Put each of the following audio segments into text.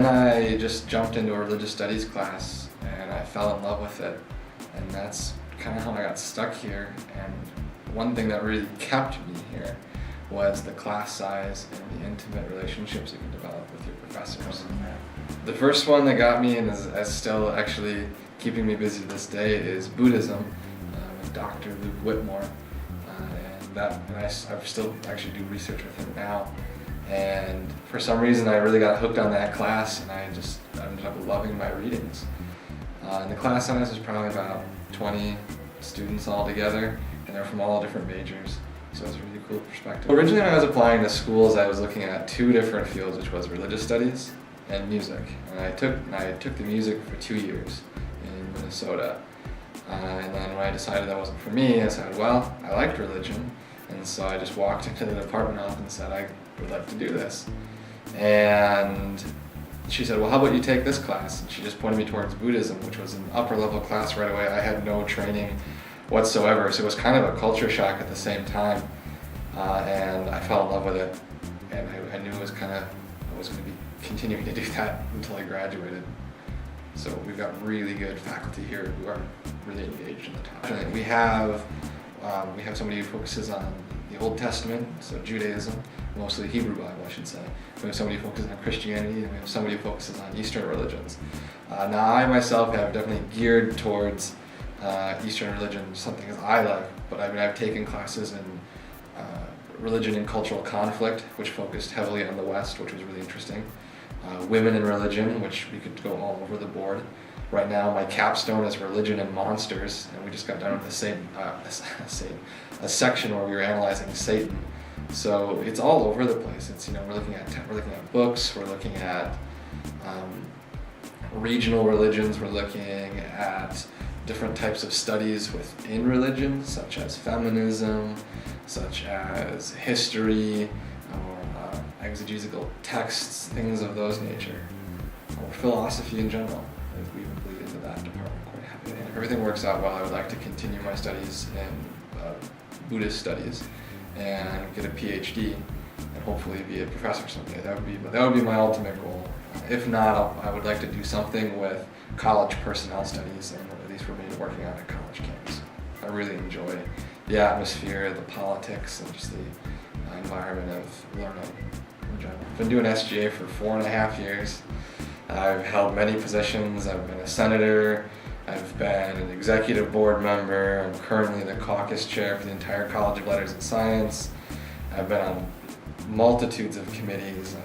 And I just jumped into a religious studies class and I fell in love with it. And that's kind of how I got stuck here. And one thing that really kept me here was the class size and the intimate relationships you can develop with your professors. The first one that got me and is still actually keeping me busy to this day is Buddhism with Dr. Luke Whitmore. And I still actually do research with him now. And for some reason I really got hooked on that class and I just ended up loving my readings. And the class size was probably about 20 students all together, and they're from all different majors. So it's a really cool perspective. Originally when I was applying to schools, I was looking at two different fields, which was religious studies and music. And I took the music for 2 years in Minnesota. And then when I decided that wasn't for me, I said, well, I liked religion. And so I just walked into the department office and said, I would like to do this. And she said, well, how about you take this class? And she just pointed me towards Buddhism, which was an upper level class right away. I had no training whatsoever, so it was kind of a culture shock at the same time. And I fell in love with it. And I knew I was going to be continuing to do that until I graduated. So we've got really good faculty here who are really engaged in the topic. We have somebody who focuses on the Old Testament, so Judaism, mostly Hebrew Bible, I should say. We have somebody who focuses on Christianity, and we have somebody who focuses on Eastern religions. Now, I myself have definitely geared towards Eastern religion, something as I like, but I've taken classes in religion and cultural conflict, which focused heavily on the West, which was really interesting. Women in religion, which we could go all over the board. Right now, my capstone is religion and monsters, and we just got done with a section where we were analyzing Satan. So it's all over the place. It's we're looking at books, we're looking at regional religions, we're looking at different types of studies within religion, such as feminism, such as history, or exegetical texts, things of those nature, or philosophy in general. We would bleed into that department quite heavily. And if everything works out well, I would like to continue my studies in Buddhist studies and get a PhD and hopefully be a professor someday. That would be my ultimate goal. If not, I would like to do something with college personnel studies, and at least for me working on a college campus. I really enjoy the atmosphere, the politics, and just the environment of learning in general. I've been doing SGA for 4.5 years. I've held many positions. I've been a senator, I've been an executive board member, I'm currently the caucus chair for the entire College of Letters and Science. I've been on multitudes of committees.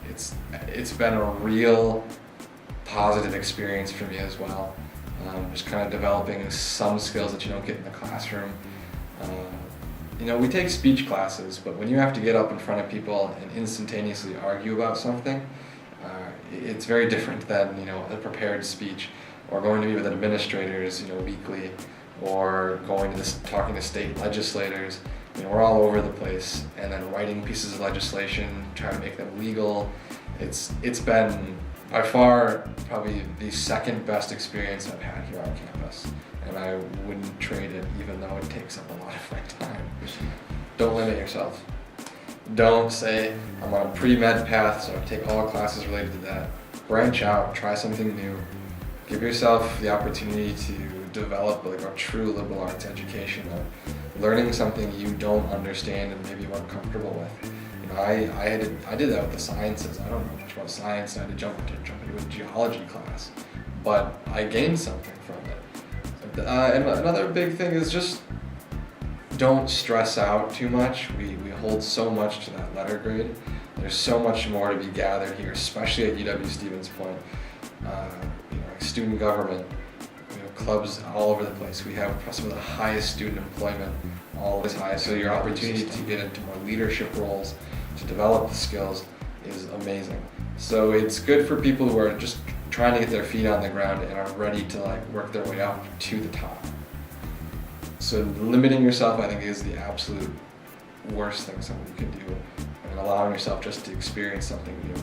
It's been a real positive experience for me as well. Just kind of developing some skills that you don't get in the classroom. We take speech classes, but when you have to get up in front of people and instantaneously argue about something, it's very different than a prepared speech, or going to meet with administrators weekly, or talking to state legislators. We're all over the place, and then writing pieces of legislation, trying to make them legal. It's been by far probably the second best experience I've had here on campus, and I wouldn't trade it, even though it takes up a lot of my time. Don't limit yourself. Don't say, I'm on a pre-med path, so I take all classes related to that. Branch out, try something new. Give yourself the opportunity to develop a true liberal arts education of learning something you don't understand and maybe weren't comfortable with. I did that with the sciences. I don't know much about science, and I had to jump into a geology class, but I gained something from it. And another big thing is just don't stress out too much. We hold so much to that letter grade. There's so much more to be gathered here, especially at UW Stevens Point. Student government, we have clubs all over the place. We have some of the highest student employment, all this high. So your opportunity to get into more leadership roles, to develop the skills, is amazing. So it's good for people who are just trying to get their feet on the ground and are ready to work their way up to the top. So limiting yourself, I think, is the absolute worst thing somebody could do, and allowing yourself just to experience something new.